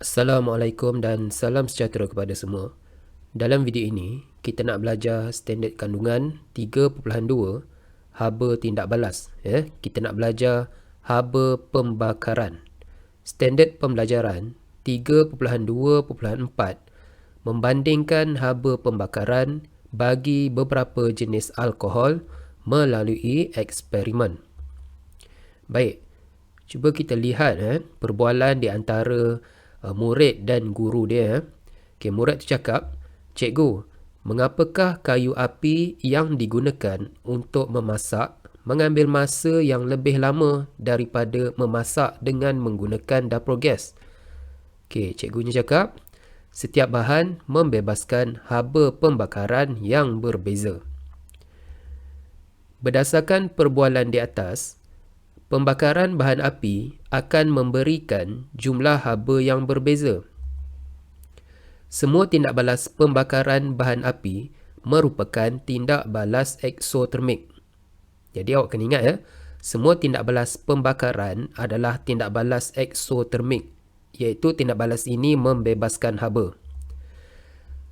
Assalamualaikum dan salam sejahtera kepada semua. Dalam video ini, kita nak belajar standard kandungan 3.2 haba tindak balas. Kita nak belajar haba pembakaran. Standard pembelajaran 3.2.4 membandingkan haba pembakaran bagi beberapa jenis alkohol melalui eksperimen. Baik, cuba kita lihat perbualan di antara murid dan guru dia. Murid tu cakap, "Cikgu, mengapakah kayu api yang digunakan untuk memasak mengambil masa yang lebih lama daripada memasak dengan menggunakan dapur gas?" Cikgunya cakap, setiap bahan membebaskan haba pembakaran yang berbeza. Berdasarkan perbualan di atas, pembakaran bahan api akan memberikan jumlah haba yang berbeza. Semua tindak balas pembakaran bahan api merupakan tindak balas eksotermik. Jadi awak kena ingat semua tindak balas pembakaran adalah tindak balas eksotermik, iaitu tindak balas ini membebaskan haba.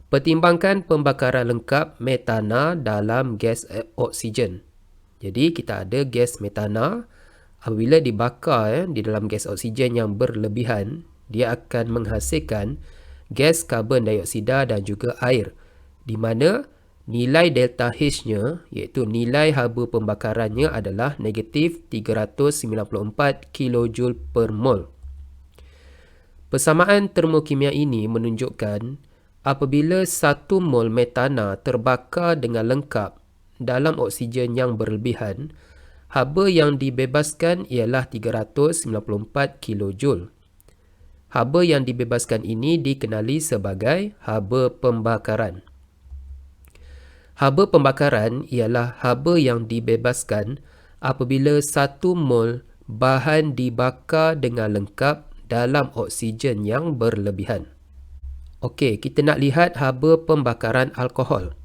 Pertimbangkan pembakaran lengkap metana dalam gas oksigen. Jadi kita ada gas metana. Apabila dibakar di dalam gas oksigen yang berlebihan, dia akan menghasilkan gas karbon dioksida dan juga air, di mana nilai delta H-nya, iaitu nilai haba pembakarannya adalah negatif 394 kJ per mol. Persamaan termokimia ini menunjukkan apabila 1 mol metana terbakar dengan lengkap dalam oksigen yang berlebihan, haba yang dibebaskan ialah 394 kJ. Haba yang dibebaskan ini dikenali sebagai haba pembakaran. Haba pembakaran ialah haba yang dibebaskan apabila 1 mol bahan dibakar dengan lengkap dalam oksigen yang berlebihan. Kita nak lihat haba pembakaran alkohol.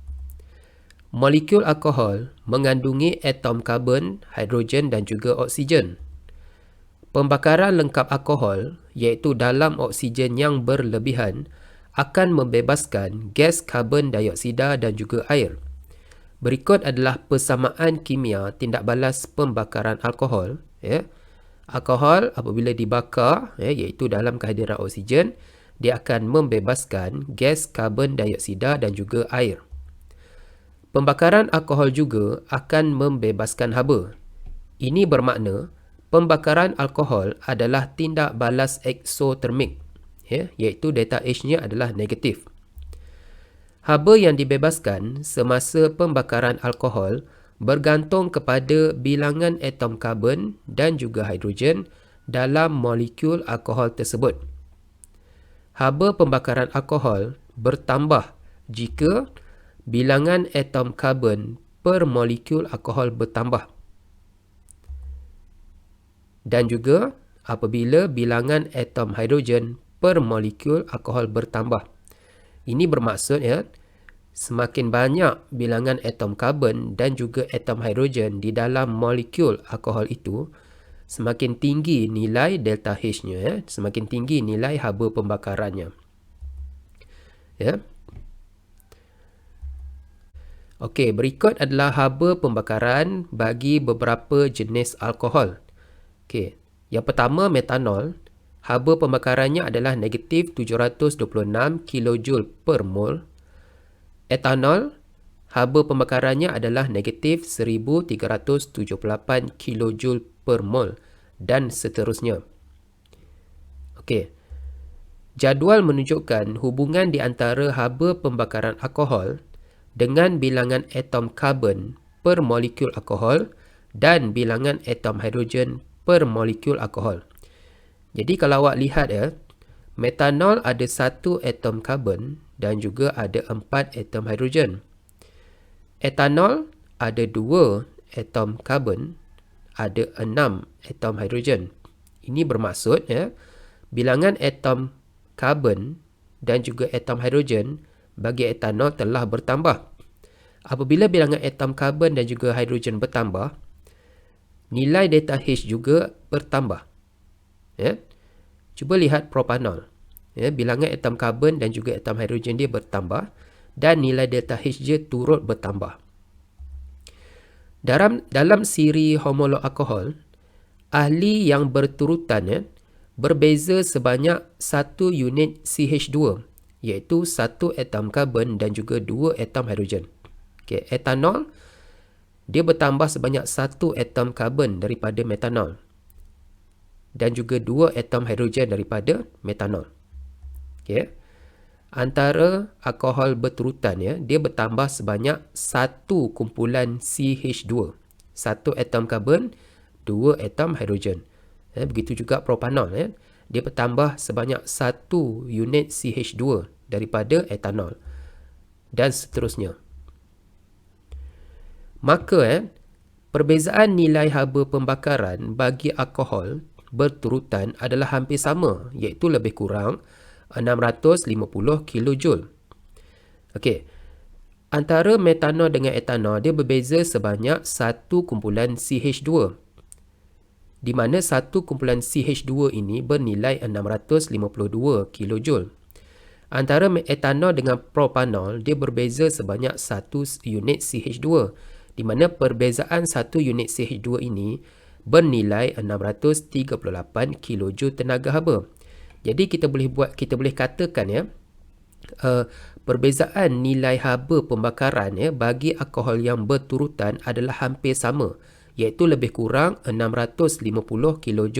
Molekul alkohol mengandungi atom karbon, hidrogen dan juga oksigen. Pembakaran lengkap alkohol, iaitu dalam oksigen yang berlebihan, akan membebaskan gas karbon dioksida dan juga air. Berikut adalah persamaan kimia tindak balas pembakaran alkohol. Alkohol apabila dibakar, iaitu dalam kehadiran oksigen, dia akan membebaskan gas karbon dioksida dan juga air. Pembakaran alkohol juga akan membebaskan haba. Ini bermakna pembakaran alkohol adalah tindak balas eksotermik, iaitu delta H-nya adalah negatif. Haba yang dibebaskan semasa pembakaran alkohol bergantung kepada bilangan atom karbon dan juga hidrogen dalam molekul alkohol tersebut. Haba pembakaran alkohol bertambah jika bilangan atom karbon per molekul alkohol bertambah, dan juga apabila bilangan atom hidrogen per molekul alkohol bertambah. Ini bermaksud semakin banyak bilangan atom karbon dan juga atom hidrogen di dalam molekul alkohol itu, semakin tinggi nilai delta H-nya, semakin tinggi nilai haba pembakarannya. Berikut adalah haba pembakaran bagi beberapa jenis alkohol. Yang pertama, metanol. Haba pembakarannya adalah negatif 726 kJ per mol. Etanol, haba pembakarannya adalah negatif 1378 kJ per mol, dan seterusnya. Jadual menunjukkan hubungan di antara haba pembakaran alkohol dengan bilangan atom karbon per molekul alkohol dan bilangan atom hidrogen per molekul alkohol. Jadi kalau awak lihat metanol ada 1 atom karbon dan juga ada 4 atom hidrogen. Etanol ada 2 atom karbon, ada 6 atom hidrogen. Ini bermaksud bilangan atom karbon dan juga atom hidrogen bagi etanol telah bertambah. Apabila bilangan atom karbon dan juga hidrogen bertambah, nilai delta H juga bertambah. Cuba lihat propanol. Ya, bilangan atom karbon dan juga atom hidrogen dia bertambah dan nilai delta H dia turut bertambah. Dalam siri homolog alkohol, ahli yang berturutan berbeza sebanyak 1 unit CH2, iaitu 1 atom karbon dan juga 2 atom hidrogen. Okay, etanol dia bertambah sebanyak 1 atom karbon daripada metanol dan juga 2 atom hidrogen daripada metanol. Okay. Antara alkohol berturutan dia bertambah sebanyak 1 kumpulan CH2, 1 atom karbon, 2 atom hidrogen. Begitu juga propanol, dia bertambah sebanyak 1 unit CH2 daripada etanol dan seterusnya. Maka perbezaan nilai haba pembakaran bagi alkohol berturutan adalah hampir sama, iaitu lebih kurang 650 kJ. Okey. Antara metanol dengan etanol dia berbeza sebanyak 1 kumpulan CH2. Di mana 1 kumpulan CH2 ini bernilai 652 kJ. Antara etanol dengan propanol dia berbeza sebanyak 1 unit CH2. Di mana perbezaan 1 unit CH2 ini bernilai 638 kJ tenaga haba. Jadi kita boleh katakan perbezaan nilai haba pembakaran bagi alkohol yang berturutan adalah hampir sama, iaitu lebih kurang 650 kJ.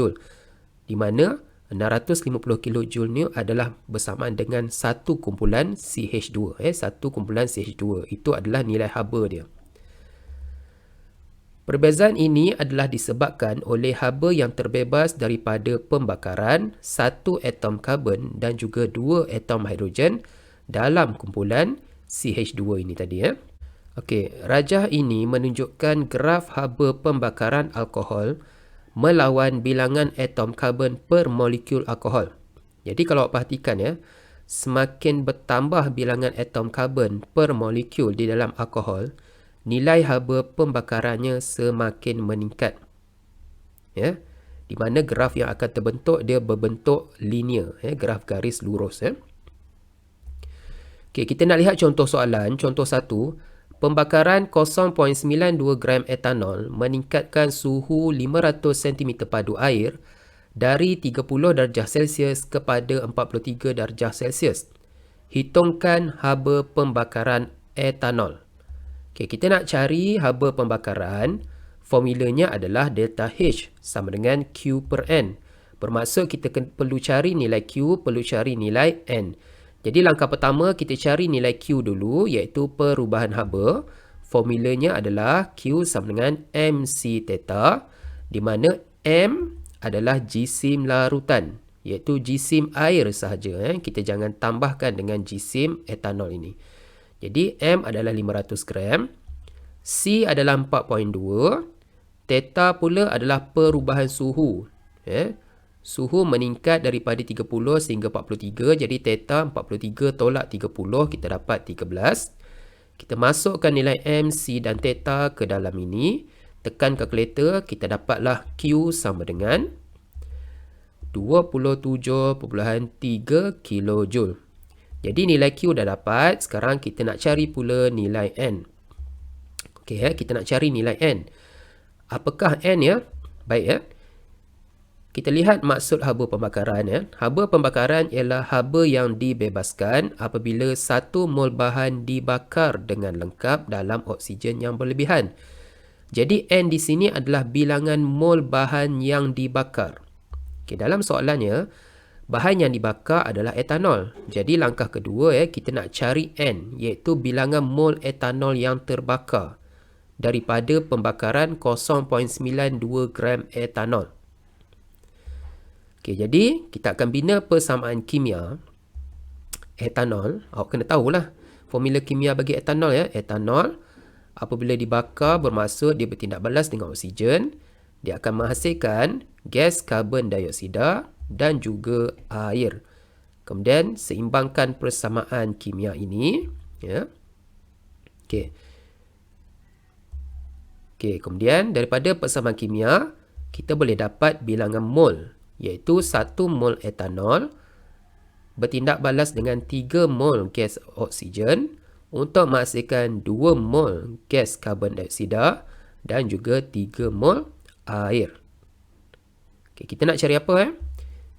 Di mana 650 kJ ni adalah bersamaan dengan 1 kumpulan CH2. 1 kumpulan CH2 itu adalah nilai haba dia. Perbezaan ini adalah disebabkan oleh haba yang terbebas daripada pembakaran 1 atom karbon dan juga 2 atom hidrogen dalam kumpulan CH2 ini tadi. Okey, rajah ini menunjukkan graf haba pembakaran alkohol melawan bilangan atom karbon per molekul alkohol. Jadi kalau awak perhatikan semakin bertambah bilangan atom karbon per molekul di dalam alkohol, nilai haba pembakarannya semakin meningkat. Di mana graf yang akan terbentuk dia berbentuk linear, graf garis lurus. Okey, kita nak lihat contoh soalan. Contoh 1, pembakaran 0.92 gram etanol meningkatkan suhu 500 cm padu air dari 30 darjah Celsius kepada 43 darjah Celsius. Hitungkan haba pembakaran etanol. Okay, kita nak cari haba pembakaran, formulanya adalah delta H sama dengan Q per N. Bermaksud kita perlu cari nilai Q, perlu cari nilai N. Jadi langkah pertama kita cari nilai Q dulu, iaitu perubahan haba. Formulanya adalah Q sama dengan MC theta, di mana M adalah jisim larutan, iaitu jisim air sahaja. Kita jangan tambahkan dengan jisim etanol ini. Jadi M adalah 500 gram, C adalah 4.2, theta pula adalah perubahan suhu. Suhu meningkat daripada 30 sehingga 43, jadi theta 43 tolak 30, kita dapat 13. Kita masukkan nilai M, C dan theta ke dalam ini, tekan kalkulator, kita dapatlah Q sama dengan 27.3 kJ. Jadi nilai Q dah dapat, sekarang kita nak cari pula nilai N. Okey, kita nak cari nilai N. Apakah N Baik kita lihat maksud haba pembakaran. Haba pembakaran ialah haba yang dibebaskan apabila 1 mol bahan dibakar dengan lengkap dalam oksigen yang berlebihan. Jadi N di sini adalah bilangan mol bahan yang dibakar. Okey, dalam soalannya bahan yang dibakar adalah etanol. Jadi langkah kedua kita nak cari N, iaitu bilangan mol etanol yang terbakar daripada pembakaran 0.92 gram etanol. Okey, jadi kita akan bina persamaan kimia etanol. Awak kena tahulah formula kimia bagi etanol Etanol apabila dibakar bermaksud dia bertindak balas dengan oksigen, dia akan menghasilkan gas karbon dioksida dan juga air. Kemudian seimbangkan persamaan kimia ini. Okey, kemudian daripada persamaan kimia kita boleh dapat bilangan mol, iaitu 1 mol etanol bertindak balas dengan 3 mol gas oksigen untuk menghasilkan 2 mol gas karbon dioksida dan juga 3 mol air. Okay, kita nak cari apa?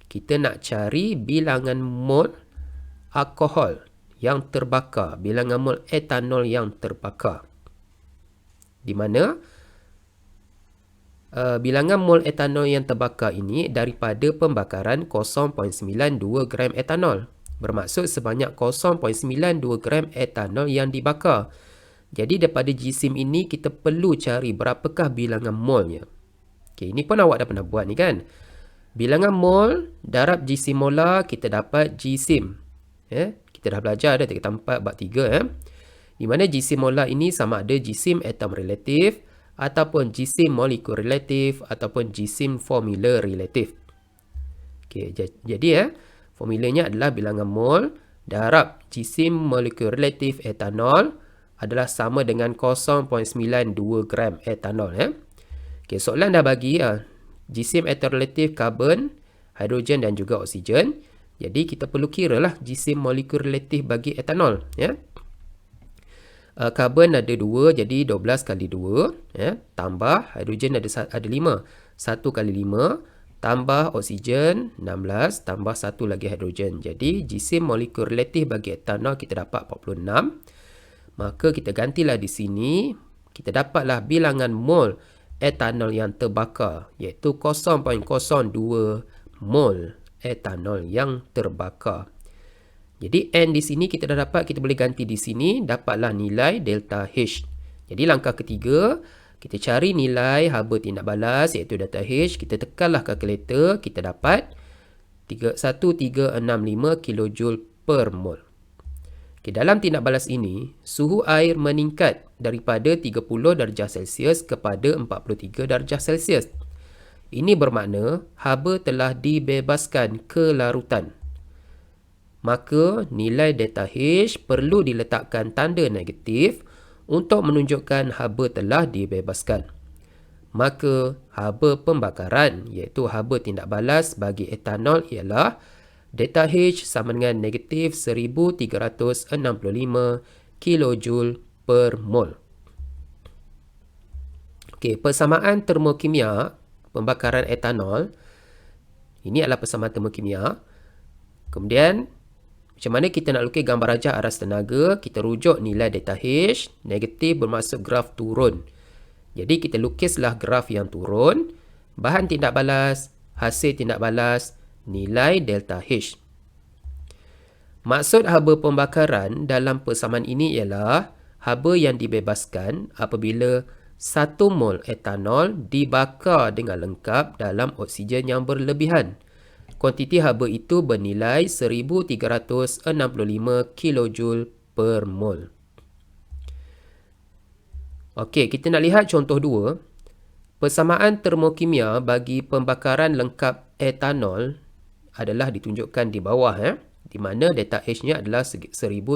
Kita nak cari bilangan mol alkohol yang terbakar, bilangan mol etanol yang terbakar. Di mana bilangan mol etanol yang terbakar ini daripada pembakaran 0.92 gram etanol. Bermaksud sebanyak 0.92 gram etanol yang dibakar. Jadi daripada GSIM ini kita perlu cari berapakah bilangan molnya. Okay, ini pun awak dah pernah buat ni kan. Bilangan mol darab GSIM molar kita dapat GSIM. Kita dah belajar dah tingkatan 4 bab 3. Di mana GSIM molar ini sama ada GSIM atom relatif ataupun GSIM molekul relatif ataupun GSIM formula relatif. Okay, jadi formulanya adalah bilangan mol darab GSIM molekul relatif etanol adalah sama dengan 0.92 gram etanol. Okay, soalan dah bagi GSIM atom relatif karbon, hidrogen dan juga oksigen. Jadi kita perlu kira lah GSIM molekul relatif bagi etanol. Karbon ada 2, jadi 12 kali 2. Tambah hidrogen ada 5. 1 kali 5. Tambah oksigen 16. Tambah 1 lagi hidrogen. Jadi GSIM molekul relatif bagi etanol kita dapat 46. Maka kita gantilah di sini. Kita dapatlah bilangan mol etanol yang terbakar. Iaitu 0.02 mol etanol yang terbakar. Jadi N di sini kita dah dapat, kita boleh ganti di sini, dapatlah nilai delta H. Jadi langkah ketiga, kita cari nilai haba tindak balas iaitu delta H, kita tekanlah kalkulator, kita dapat 1365 kJ per mol. Okay, dalam tindak balas ini, suhu air meningkat daripada 30 darjah Celsius kepada 43 darjah Celsius. Ini bermakna haba telah dibebaskan ke larutan. Maka nilai delta H perlu diletakkan tanda negatif untuk menunjukkan haba telah dibebaskan. Maka haba pembakaran iaitu haba tindak balas bagi etanol ialah delta H sama dengan negatif 1365 kJ per mol. Okey, persamaan termokimia pembakaran etanol ini adalah persamaan termokimia. Kemudian macam mana kita nak lukis gambar rajah aras tenaga? Kita rujuk nilai delta H. Negatif bermaksud graf turun. Jadi kita lukislah graf yang turun. Bahan tindak balas, hasil tindak balas, nilai delta H. Maksud haba pembakaran dalam persamaan ini ialah haba yang dibebaskan apabila 1 mol etanol dibakar dengan lengkap dalam oksigen yang berlebihan. Kuantiti haba itu bernilai 1365 kJ per mol. Okey, kita nak lihat contoh 2. Persamaan termokimia bagi pembakaran lengkap etanol adalah ditunjukkan di bawah. Di mana delta H-nya adalah 1376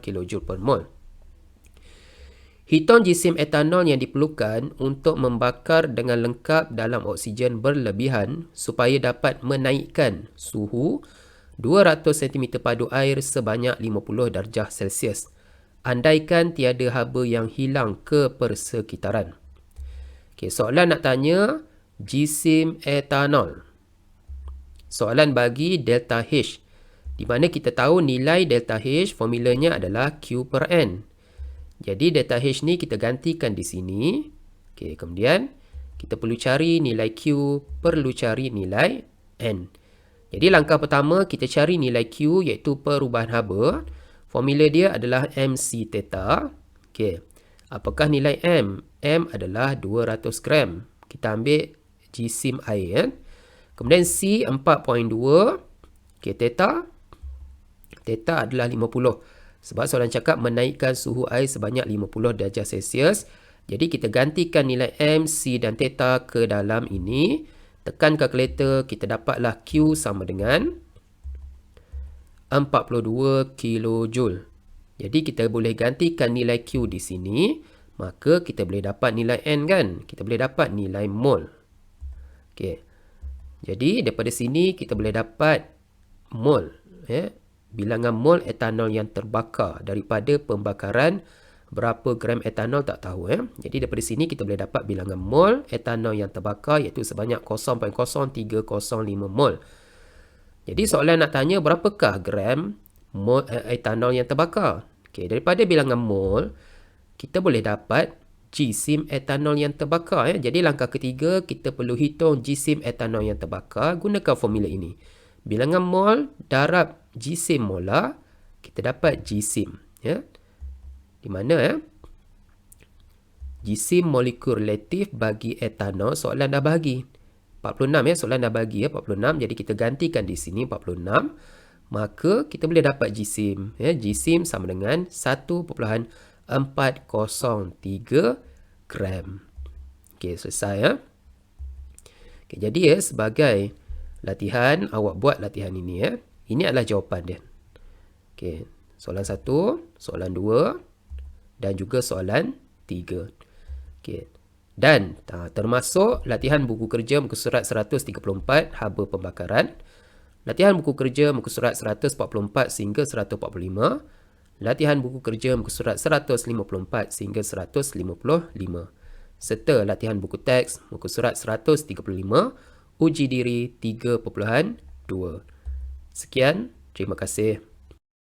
kJ per mol. Hitung GSIM etanol yang diperlukan untuk membakar dengan lengkap dalam oksigen berlebihan supaya dapat menaikkan suhu 200 cm padu air sebanyak 50 darjah Celsius. Andaikan tiada haba yang hilang ke persekitaran. Okay, soalan nak tanya GSIM etanol. Soalan bagi delta H. Di mana kita tahu nilai delta H formulanya adalah Q per N. Jadi delta H ni kita gantikan di sini. Okey, kemudian kita perlu cari nilai Q, perlu cari nilai N. Jadi langkah pertama kita cari nilai Q iaitu perubahan haba. Formula dia adalah MC theta. Okey. Apakah nilai M? M adalah 200 gram. Kita ambil GSIM air. Kemudian C 4.2. Okey, theta. Theta adalah 50. Sebab soalan cakap menaikkan suhu air sebanyak 50 darjah Celsius. Jadi kita gantikan nilai M, C dan theta ke dalam ini. Tekan kalkulator, kita dapatlah Q sama dengan 42 kJ. Jadi kita boleh gantikan nilai Q di sini. Maka kita boleh dapat nilai N kan? Kita boleh dapat nilai mol. Okey. Jadi daripada sini kita boleh dapat mol. Bilangan mol etanol yang terbakar daripada pembakaran. Berapa gram etanol tak tahu. Jadi daripada sini kita boleh dapat bilangan mol etanol yang terbakar iaitu sebanyak 0.0305 mol. Jadi soalan nak tanya berapakah gram mol etanol yang terbakar. Okey, daripada bilangan mol kita boleh dapat jisim etanol yang terbakar. Jadi langkah ketiga kita perlu hitung jisim etanol yang terbakar gunakan formula ini. Bilangan mol darab jisim molar, kita dapat jisim. Di mana jisim molekul relatif bagi etanol, soalan dah bagi 46 soalan dah bagi 46, jadi kita gantikan di sini 46, maka kita boleh dapat jisim. Jisim sama dengan 1.403 gram. Okey, selesai. Okey, jadi sebagai latihan, awak buat latihan ini. Ini adalah jawapan dia. Okey, soalan 1, soalan 2 dan juga soalan 3. Okey. Dan termasuk latihan buku kerja muka surat 134 haba pembakaran, latihan buku kerja muka surat 144 sehingga 145, latihan buku kerja muka surat 154 sehingga 155, serta latihan buku teks muka surat 135 uji diri 3.2. Sekian, terima kasih.